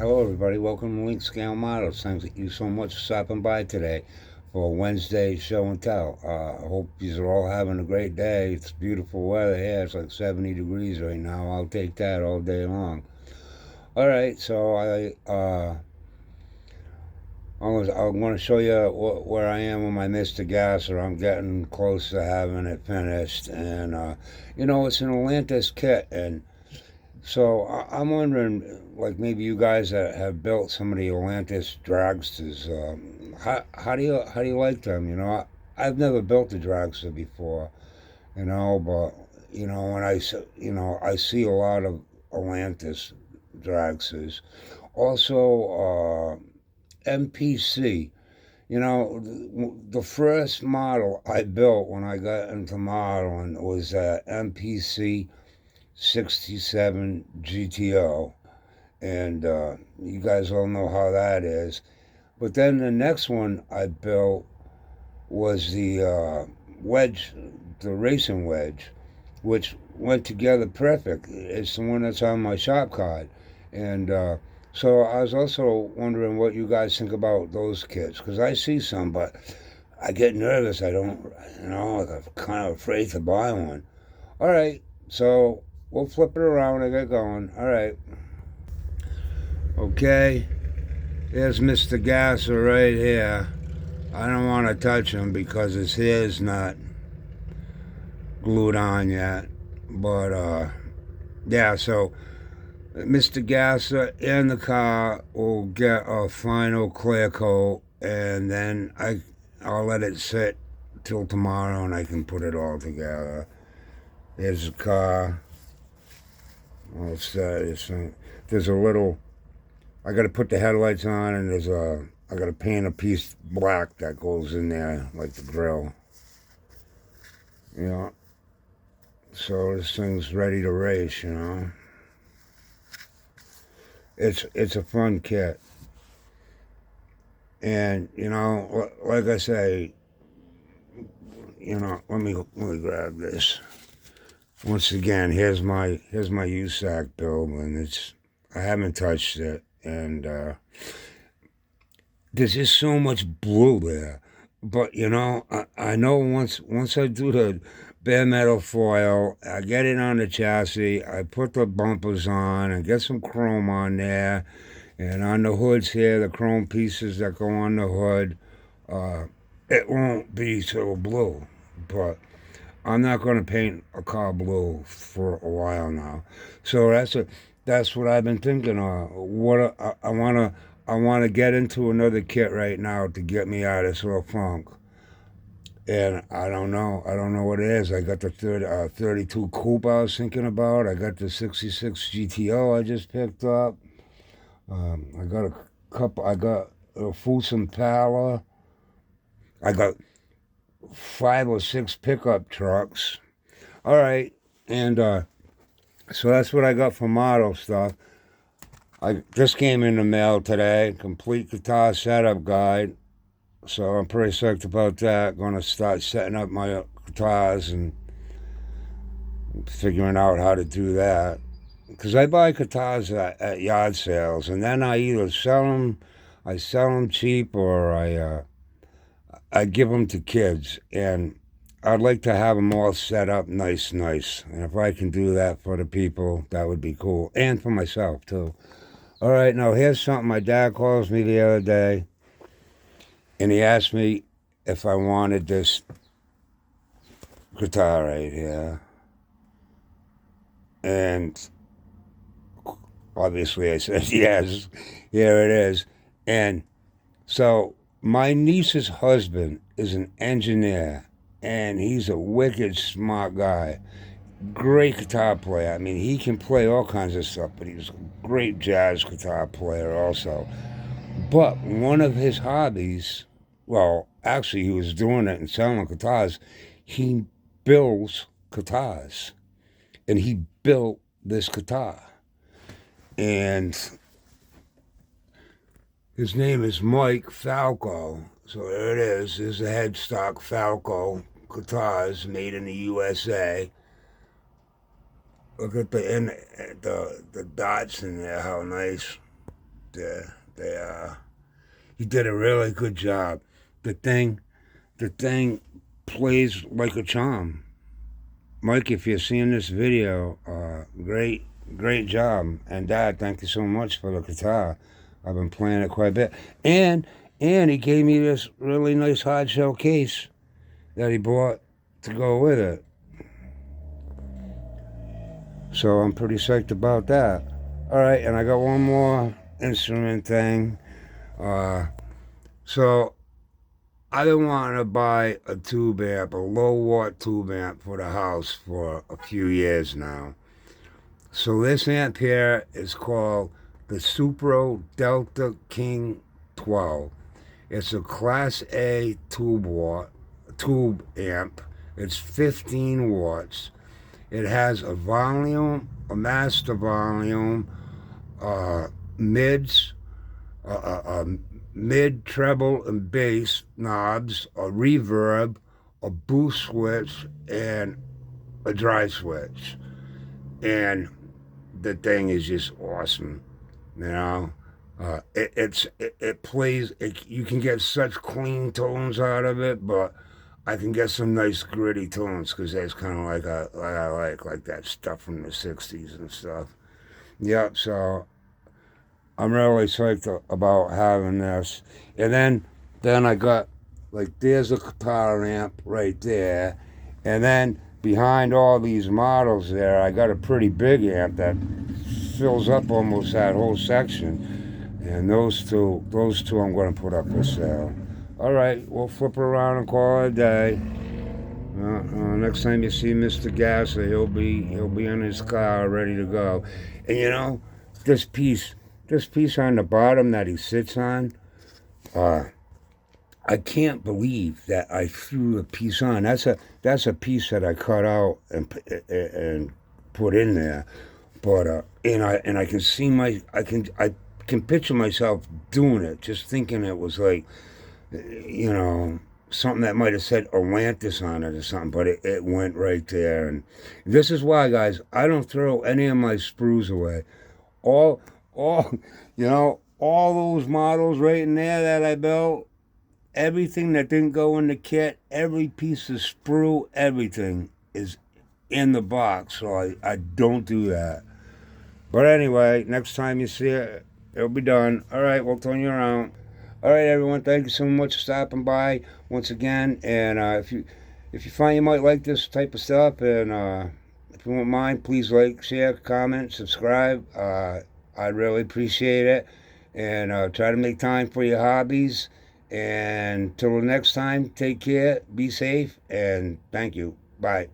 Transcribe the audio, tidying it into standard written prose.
Hello, everybody. Welcome to Link Scale Models. Thank you so much for stopping by today for Wednesday show and tell. I hope you are all having a great day. It's beautiful weather here. It's like 70 degrees right now. I'll take that all day long. All right, so I'm going to show you where I am with my Mr. Gasser. I'm getting close to having it finished, and it's an Atlantis kit, and so I'm wondering, like maybe you guys that have built some of the Atlantis dragsters, how do you like them? I've never built a dragster before, but when I see a lot of Atlantis dragsters. Also, MPC. The first model I built when I got into modeling was MPC 67 GTO, and you guys all know how that is. But then the next one I built was the wedge, the racing wedge, which went together perfect. It's the one that's on my shop card, and so I was also wondering what you guys think about those kits, because I see some, but I get nervous. I don't, I'm kind of afraid to buy one. All right, so we'll flip it around and get going. All right. Okay. There's Mr. Gasser right here. I don't want to touch him because his hair's not glued on yet. But, yeah, so Mr. Gasser in the car will get a final clear coat, and then I'll let it sit till tomorrow and I can put it all together. There's the car. There's a little. I got to put the headlights on, and I got to paint a piece black that goes in there like the grill. So this thing's ready to race. It's a fun kit, and like I say, let me grab this. Once again, here's my USAC build, and I haven't touched it, and there's just so much blue there. But I know once I do the bare metal foil, I get it on the chassis, I put the bumpers on, and get some chrome on there, and on the hoods here, the chrome pieces that go on the hood, it won't be so blue, but I'm not going to paint a car blue for a while now. So that's what I've been thinking of. What I want to get into another kit right now to get me out of this little funk. And I don't know. I don't know what it is. I got the 32 Coupe I was thinking about. I got the 66 GTO I just picked up. I got a couple. I got a Fuso Pala. I got 5 or 6 pickup trucks. All right, and so that's what I got for model stuff. I just came in the mail today, complete guitar setup guide. So I'm pretty psyched about that. Going to start setting up my guitars and figuring out how to do that. Because I buy guitars at yard sales, and then I either I sell them cheap, or I give them to kids, and I'd like to have them all set up nice. And if I can do that for the people, that would be cool, and for myself too. All right, now here's something my dad calls me the other day, and he asked me if I wanted this guitar right here, and obviously I said yes. Here it is, and so my niece's husband is an engineer, and he's a wicked smart guy. Great guitar player. I mean, he can play all kinds of stuff, but he's a great jazz guitar player also. But one of his hobbies, well, actually, he was doing it and selling guitars. He builds guitars, and he built this guitar. And his name is Mike Falco. So there it is. There's a headstock Falco guitars made in the USA. Look at the dots in there. How nice. there. He did a really good job. The thing plays like a charm. Mike, if you're seeing this video, great job. And Dad, thank you so much for the guitar. I've been playing it quite a bit. And he gave me this really nice hard shell case that he bought to go with it. So I'm pretty psyched about that. All right, and I got one more instrument thing. So I've been wanting to buy a tube amp, a low watt tube amp for the house for a few years now. So this amp here is called the Supro Delta King 12. It's a Class A tube amp. It's 15 watts. It has a volume, a master volume, mids, mid, treble, and bass knobs, a reverb, a boost switch, and a dry switch. And the thing is just awesome, you know. It plays. You can get such clean tones out of it, but I can get some nice gritty tones because that's kind of like I like that stuff from the '60s and stuff. Yep. So I'm really psyched about having this. And then I got, like, there's a power amp right there. And then behind all these models there, I got a pretty big amp that fills up almost that whole section. And those two I'm going to put up for sale. All right, we'll flip around and call it a day. Next time you see Mr. Gasser, he'll be in his car ready to go. And you know, this piece on the bottom that he sits on, I can't believe that I threw the piece on. That's a piece that I cut out and put in there. But and I can see I can picture myself doing it, just thinking it was like, you know, something that might have said Atlantis on it or something, but it went right there. And this is why, guys, I don't throw any of my sprues away. All you know, all those models right in there that I built, everything that didn't go in the kit, every piece of sprue, everything is in the box. So I don't do that. But anyway, next time you see it, it'll be done. All right, we'll turn you around. All right, everyone, thank you so much for stopping by once again. And if you find you might like this type of stuff, and if you won't mind, please like, share, comment, subscribe. I'd really appreciate it. And try to make time for your hobbies. And till the next time, take care, be safe, and thank you. Bye.